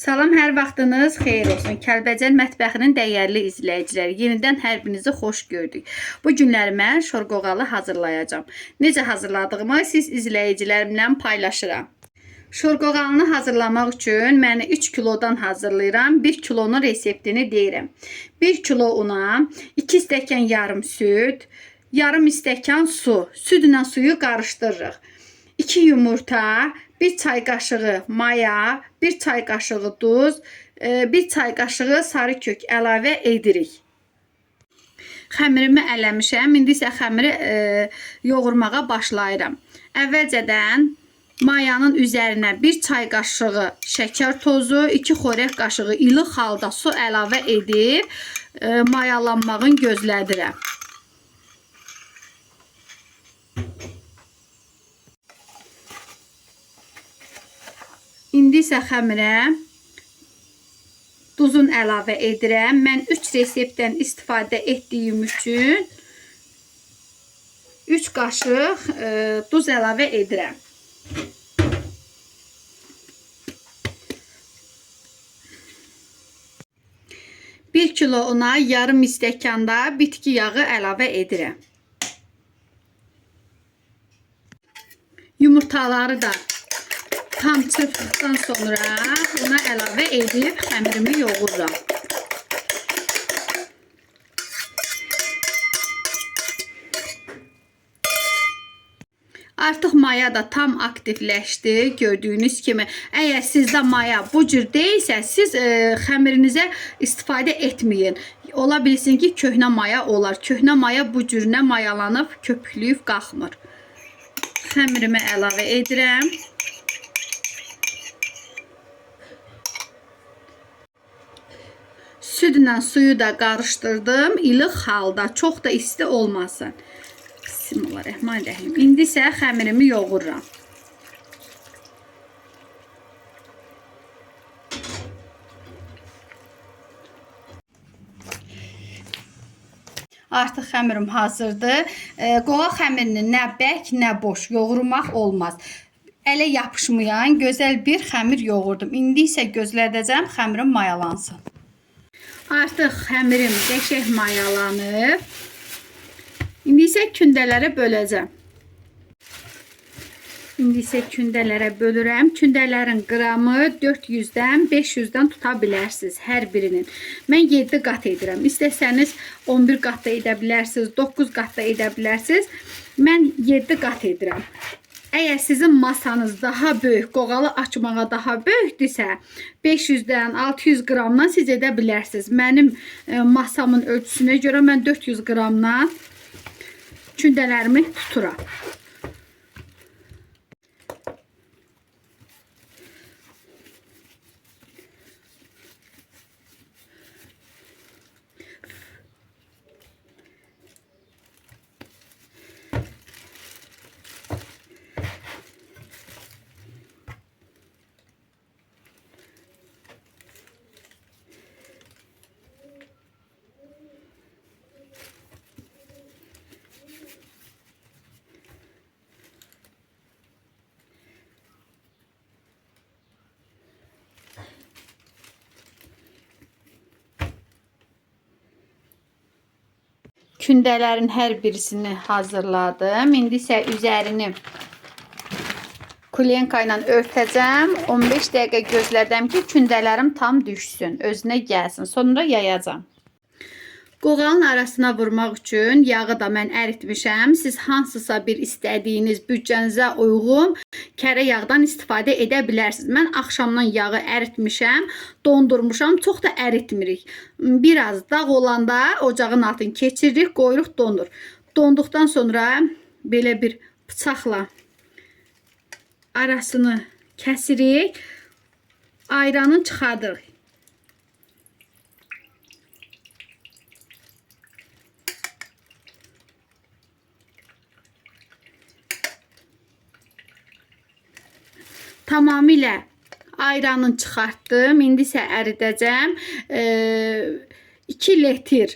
Salam, hər vaxtınız xeyir olsun. Kəlbəcər mətbəxinin dəyərli izləyiciləri, yenidən hər birinizi xoş gördük. Bu günləri mən şorqoğalı hazırlayacağım. Necə hazırladığımı siz izləyicilərimlə paylaşıram. Şorqoğalını hazırlamaq üçün mən 3 kilodan hazırlayıram. 1 kilonun reseptini deyirəm. 1 kilo una, 2 stəkan yarım süd, yarım stəkan su. Südlə suyu qarışdırırıq. 2 yumurta, 1 çay qaşığı maya, 1 çay qaşığı duz, 1 çay qaşığı sarı kök əlavə edirik. Xəmirimi ələmişəm. İndi isə xəmiri yoğurmağa başlayıram. Əvvəlcədən mayanın üzərinə 1 çay qaşığı şəkər tozu, 2 xörək qaşığı ilıq halda su əlavə edib mayalanmağını gözlədirəm. İndi isə xəmirə duzun əlavə edirəm. Mən 3 reseptdən istifadə etdiyim üçün 3 qaşıq duz əlavə edirəm. Bir kilo una yarım stəkanda bitki yağı əlavə edirəm. Yumurtaları da tam çırpdıqdan sonra una əlavə edib xəmirimi yoğururam. Artıq maya da tam aktivləşdi. Gördüyünüz kimi, əgər sizdə maya bu cür deyilsə, siz xəmirinizə istifadə etməyin. Ola bilsin ki, köhnə maya olar. Köhnə maya bu cürünə mayalanıb, köpüklüyüb qalxmır. Xəmirimi əlavə edirəm. Südlə suyu da qarışdırdım. İlıq halda, çox da isti olmasın. Bismillahirrahmanirrahim. İndi isə xəmirimi yoğururam. Artıq xəmirim hazırdır. Qoğal xəmirini nə bərk, nə boş yoğurmaq olmaz. Ələ yapışmayan gözəl bir xəmir yoğurdum. İndi isə gözlədəcəm xəmirim mayalansın. Artıq xəmirim qəşəng mayalanıb. İndi isə kündələrə böləcəm. İndi isə kündələrə bölürəm. Kündələrin qramı 400-dən 500-dən tuta bilərsiniz hər birinin. Mən 7 qat edirəm. İstəsəniz 11 qat da edə bilərsiniz, 9 qat da edə bilərsiniz. Mən 7 qat edirəm. Əgər sizin masanız daha böyük, qoğalı açmağa daha böyükdürsə, 500-dən 600 qramdan siz edə bilərsiniz. Mənim masamın ölçüsünə görə mən 400 qramdan kündələrimi tuturam. Kündələrin hər birisini hazırladım. İndi isə üzərini kulenka ilə örtəcəm. 15 dəqiqə gözlədim ki, kündələrim tam düşsün, özünə gəlsin. Sonra yayacağım. Qoğalın arasına vurmaq üçün yağı da mən əritmişəm. Siz hansısa bir istədiyiniz büdcənizə uyğun kərə yağdan istifadə edə bilərsiniz. Mən axşamdan yağı əritmişəm, dondurmuşam, çox da əritmirik. Biraz dağ olanda ocağın altını keçiririk, qoyuruq dondur. Donduqdan sonra belə bir bıçaqla arasını kəsirik, ayranı çıxardırıq. Tamamilə ayranını çıxartdım. İndi isə əridəcəm. 2 litr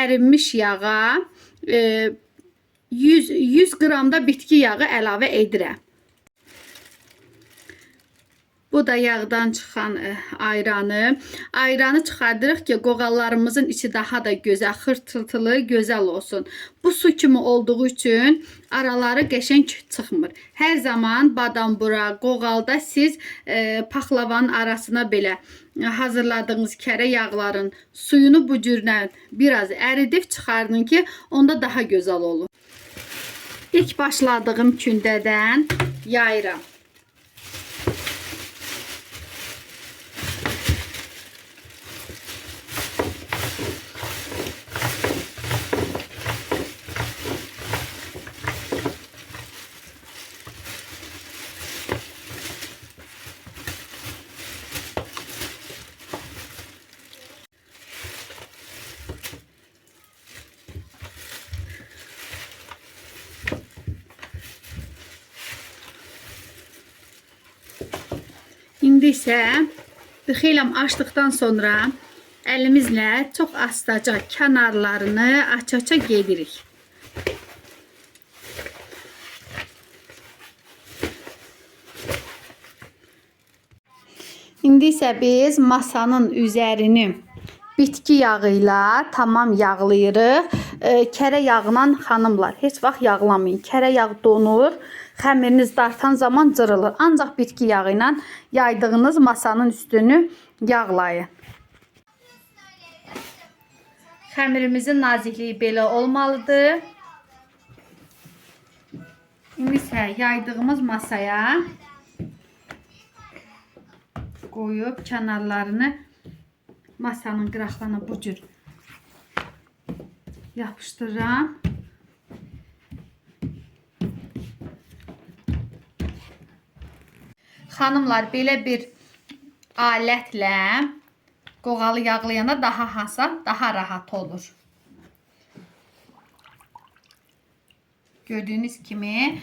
ərinmiş yağa 100 qram da bitki yağı əlavə edirəm. Bu da yağdan çıxan ayranı. Ayranı çıxardırıq ki, qoğallarımızın içi daha da gözəl, xırtıltılı, gözəl olsun. Bu su kimi olduğu üçün araları qəşəng çıxmır. Hər zaman badambura, qoğalda siz paxlavanın arasına belə hazırladığınız kərə yağların suyunu bu cürlə biraz əridib çıxardın ki, onda daha gözəl olur. İlk başladığım kündədən yayıram. İndi isə xeyli açdıqdan sonra əlimizlə çox astaca kənarlarını aça-aça gedirik. İndi isə biz masanın üzərini bitki yağı ilə tamam yağlayırıq. Kərə yağla xanımlar heç vaxt yağlamayın. Kərə yağı donur. Xəmiriniz dartan zaman cırılır. Ancaq bitki yağı ilə yaydığınız masanın üstünü yağlayın. Xəmirimizin nazikliyi belə olmalıdır. İndi isə yaydığımız masaya qoyub kənarlarını masanın qıraqlarına bu cür yapışdırıram. Xanımlar, belə bir alətlə qoğalı yağlayanda daha hasat, daha rahat olur. Gördüyünüz kimi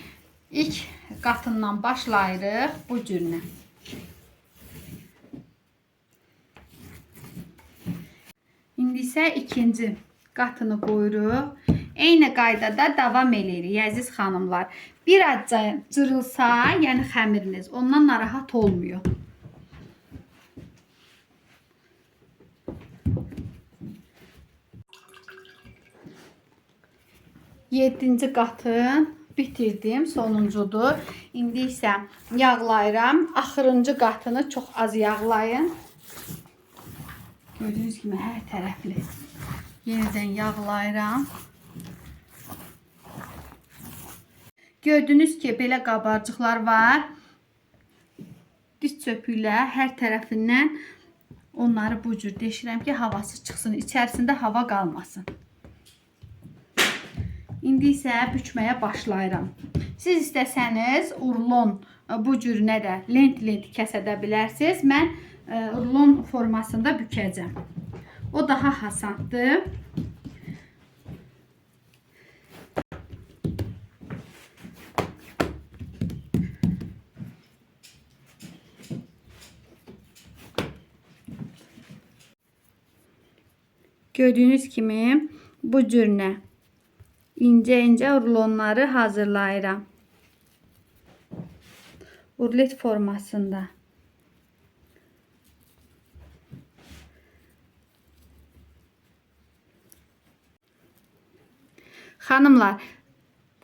ilk qatından başlayırıq bu cürlə. İndi isə ikinci qatını qoyuruq. Eyni qaydada davam edirik, əziz xanımlar. Bir azca cırılsa, yəni xəmiriniz, ondan narahat olmuyor. Yedinci qatın bitirdim, sonuncudur. İndi isə yağlayıram. Axırıncı qatını çox az yağlayın. Gördüyünüz kimi hər tərəfli yenidən yağlayıram. Gördüyünüz ki, belə qabarcıqlar var. Diş çöpüylə hər tərəfindən onları bu cür deşirəm ki, havası çıxsın, içərisində hava qalmasın. İndi isə bükməyə başlayıram. Siz istəsəniz urlon bu cürünə də lent-lent kəsə bilərsiniz. Mən rulon formasında bükəcəm. O daha hasandır. Gördüyünüz kimi bu cürünə incə-incə rulonları hazırlayıram. Urlet formasında. Xanımlar,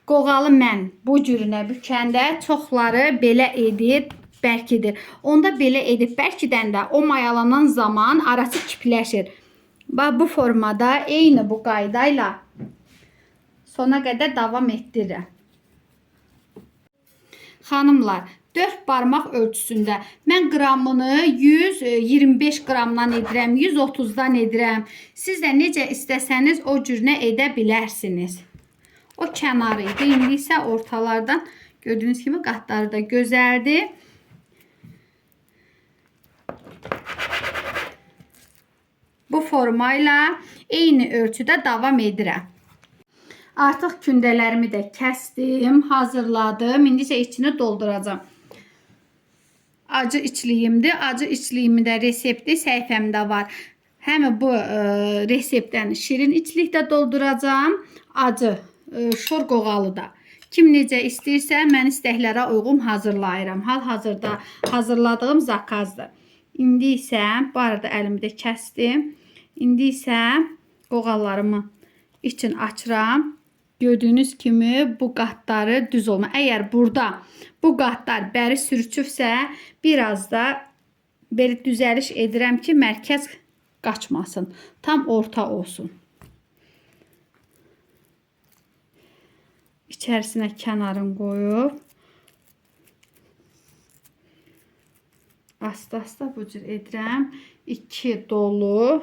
qoğalı mən bu cürünə bükəndə çoxları belə edir, bərkidir. Onda belə edib bərkidəndə o mayalanan zaman arası kipləşir. Bu formada eyni bu qaydayla sona qədər davam etdirirəm. Xanımlar, 4 barmaq ölçüsündə mən qramını 125 qramdan edirəm, 130-dan edirəm. Siz də necə istəsəniz o cürünə edə bilərsiniz. O kənarı idi. İndi isə ortalardan gördüyünüz kimi qatları da gözəldir. Bu formayla eyni ölçüdə davam edirəm. Artıq kündələrimi də kəsdim, hazırladım. İndi isə içini dolduracağım. Acı içliyimdir. Acı içliyimin də resepti səhifəmdə var. Həm bu reseptdən şirin içlik də dolduracağım. Acı şor qoğalı da. Kim necə istəyirsə, mən istəklərə uyğun hazırlayıram. Hal-hazırda hazırladığım zakazdır. İndi isə, bu arada əlimi də kəsdim. İndi isə qoğallarımı için açıram. Gördüyünüz kimi bu qatları düz olma. Əgər burada bu qatlar bəri sürçübsə, biraz da belə düzəliş edirəm ki, mərkəz qaçmasın. Tam orta olsun. İçərisinə kənarını qoyub asta-asta bu cür edirəm. 2 dolu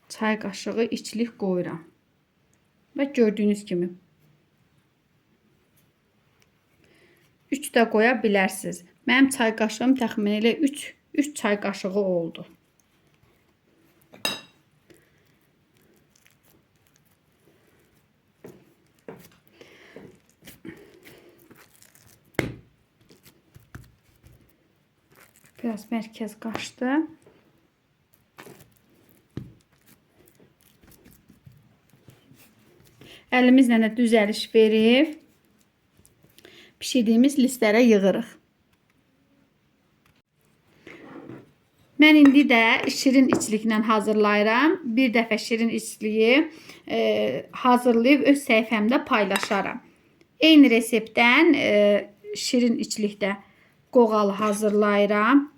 çay qaşığı içlik qoyuram. Və gördüyünüz kimi 3 də qoya bilərsiniz. Mənim çay qaşığım təxminən elə 3 çay qaşığı oldu. Biraz mərkəz qaçdı. Əlimizlə də düzəliş verib pişirdiyimiz listlərə yığırıq. Mən indi də şirin içliklə hazırlayıram. Bir dəfə şirin içliyi hazırlayıb öz səhifəmdə paylaşaram. Eyni reseptdən şirin içlikdə qoğal hazırlayıram.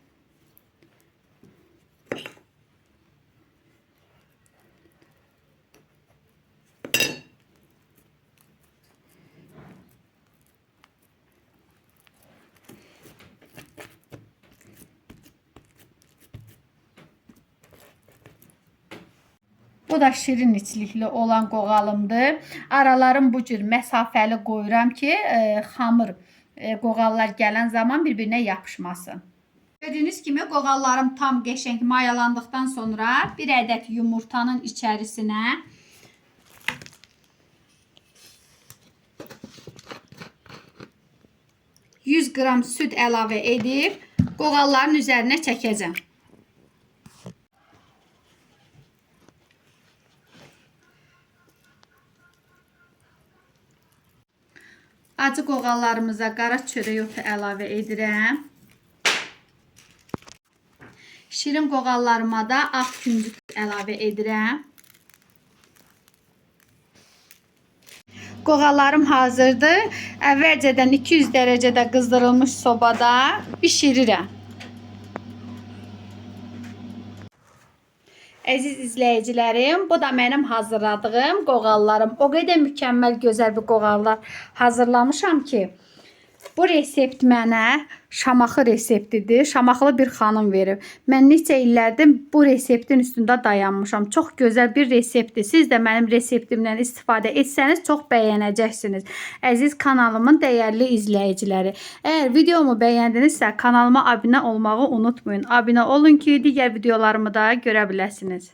Bu da şirin içlikli olan qoğalımdır. Aralarım bu cür məsafəli qoyuram ki, xamır qoğallar gələn zaman bir-birinə yapışmasın. Gördüyünüz kimi qoğallarım tam qəşəng mayalandıqdan sonra bir ədəd yumurtanın içərisinə %100 qram süd əlavə edib qoğalların üzərinə çəkəcəm. Acı qoğallarımıza qara çörək otu əlavə edirəm. Şirin qoğallarıma da ağ küncüt əlavə edirəm. Qoğallarım hazırdır. Əvvəlcədən 200 dərəcədə qızdırılmış sobada bişirirəm. Əziz izləyicilərim, bu da mənim hazırladığım qoğallarım. O qədər mükəmməl, gözəl bir qoğallar hazırlamışam ki, bu resept mənə Şamaxı reseptidir. Şamaxılı bir xanım verib. Mən neçə illərdir bu reseptin üstündə dayanmışam. Çox gözəl bir reseptdir. Siz də mənim reseptimdən istifadə etsəniz çox bəyənəcəksiniz. Əziz kanalımın dəyərli izləyiciləri. Əgər videomu bəyəndinizsə kanalıma abunə olmağı unutmayın. Abunə olun ki, digər videolarımı da görə biləsiniz.